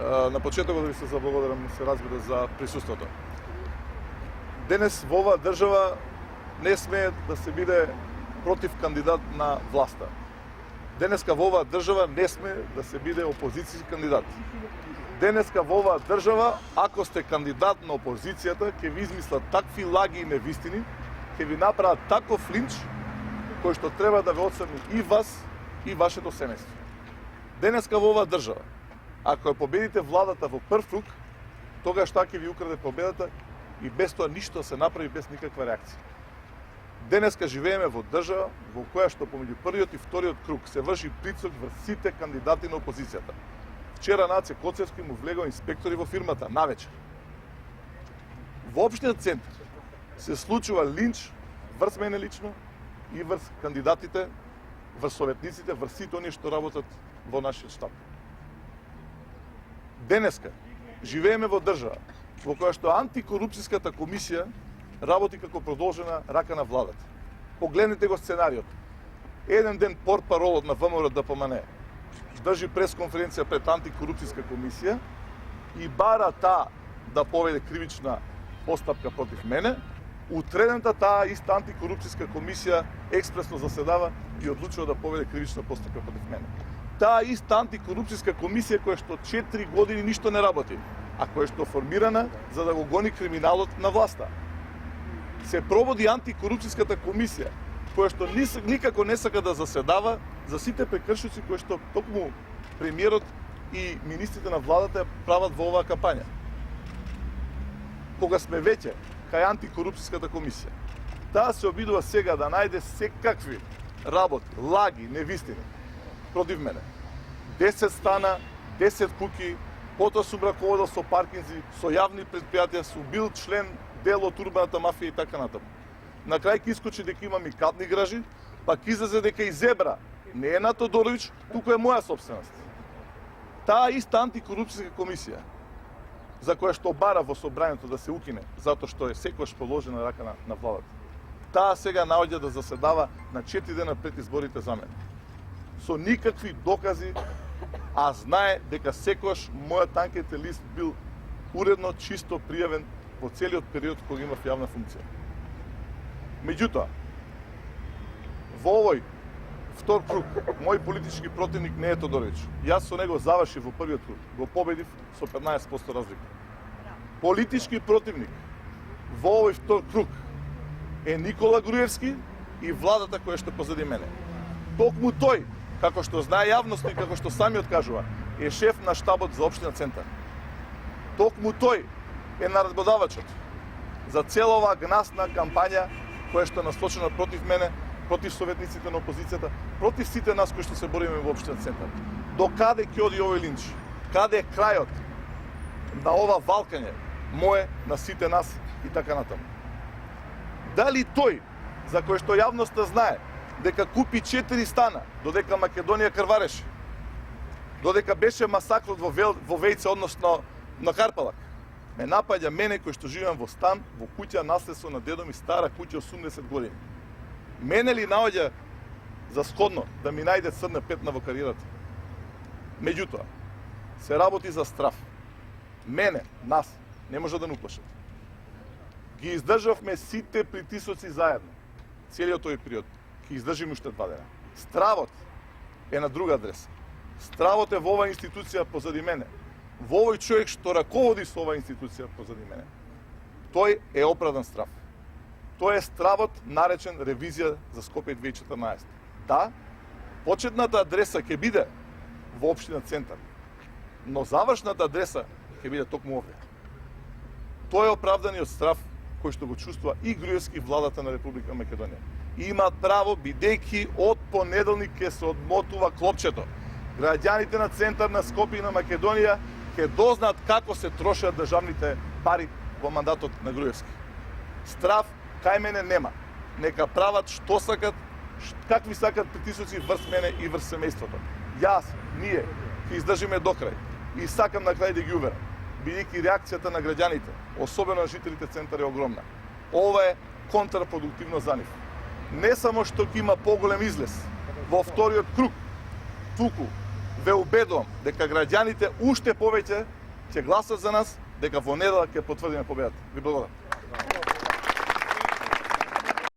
на почетокот да ви се заблагодарам, се разбира, за присуството. Денес во оваа држава не смее да се биде против кандидат на власта. Денеска во оваа држава не смее да се биде опозицијски кандидат. Денеска во оваа држава, ако сте кандидат на опозицијата, ќе ви измислат такви лаги и невистини, ќе ви направат таков линч, кој што треба да ве отсрани и вас, и вашето семејство. Денеска во оваа држава, ако ја победите владата во прв круг, тогаш таа ќе ви украде победата и без тоа ништо се направи без никаква реакција. Денеска живееме во држава во која што помеѓу првиот и вториот круг се врши притисок врз сите кандидати на опозицијата. Вчера Наце Коцевски му влегоа инспектори во фирмата навечер. Во општиот центар се случува линч врз мене лично и врз кандидатите, врз советниците, врз сите оние што работат во нашиот штаб. Денеска живееме во држава во која што антикорупцијската комисија работи како продолжена рака на владата. Погледнете го сценариот. Еден ден портпаролот на ВМРО ДПМН држи пресконференција пред антикорупцијска комисија и бара таа да поведе кривична постапка против мене. Утредента таа иста антикорупцијска комисија експресно заседава и одлучува да поведе кривична постапка против мене. Таа иста антикорупцијска комисија која што 4 години ништо не работи, а која што формирана за да го гони криминалот на власта. Се проводи антикорупцијската комисија, која што никако не сака да заседава за сите прекршоци кои што токму премиерот и министрите на владата прават во оваа кампања. Кога сме веќе кај антикорупцијската комисија, таа се обидува сега да најде секакви работи, лаги, невистини против мене. 10 стана, 10 куќи, потоа сум раководел со паркинзи, со јавни предпријатија, сум бил член дел од урбаната мафија и така натаму. На крај ќе искочи дека имам и кадни гражи, па ќе излезе дека и Зебра не е на Тодоровиќ, туку е моја собственост. Таа иста антикорупцијска комисија, за која што бара во собранието да се укине, затоа што е секогаш положена рака на владата. Таа сега наоѓа да заседава на 4 дена пред изборите за мене. Со никакви докази, а знае дека секогаш мојот анкетен лист бил уредно, чисто пријавен во целиот период кога имав јавна функција. Меѓутоа, во овој втор круг, мој политички противник не е Тодоровиќ. Јас со него завршив во првиот круг, го победив со 15% разлика. Политички противник во овој втор круг е Никола Груевски и владата која што позади мене. Токму тој, како што знае јавноста и како што самиот кажува, е шеф на штабот за општина Центар. Токму тој е наредбодавачот за цела оваа гнасна кампања која што е насочена против мене, против советниците на опозицијата, против сите нас кои што се бориме во општина Центар. До каде ќе оди овој линч? Каде е крајот на ова валкање мое на сите нас и така натаму? Дали тој, за кој што јавноста знае, дека купи 4 стана, додека Македонија крвареше, додека беше масакрот во Вејце, односно на Карпалак, ме напаѓа мене кој што живеам во стан, во куќа наследство на дедо ми, стара куќа 80 години. Мене ли наоѓа за сходно да ми најде црна петна во кариерата? Меѓутоа, се работи за страф. Мене, нас, не може да не уплашат. Ги издржавме сите притисоци заедно, целиот тој период. Ги издржиме уште 2 дена. Стравот е на друга адреса. Стравот е во оваа институција позади мене. Во овој човек што раководи со оваа институција позади мене. Тој е оправдан страв. Тој е стравот наречен ревизија за Скопје 2014. Да, почетната адреса ќе биде во општина Центар, но завршната адреса ќе биде токму овде. Тој е оправданиот страв кој што го чувствува и Груевски и владата на Република Македонија. И имаат право, бидејќи од понеделник ќе се одмотува клопчето. Граѓаните на Центар, на Скопје и на Македонија ќе дознаат како се трошат државните пари во мандатот на Груевски. Страв кај мене нема. Нека прават што сакат, какви сакат притисоци врз мене и врз семејството. Јас, ние, ќе издржиме до крај. И сакам на крај да ги уверам, бидејќи реакцијата на граѓаните, особено на жителите Центар, е огромна. Ова е контрапродуктивно за нив. Не само што ќе има поголем излез во вториот круг, туку ве убедувам дека граѓаните уште повеќе ќе гласат за нас, дека во недела ќе потврдиме победата. Ви благодарам.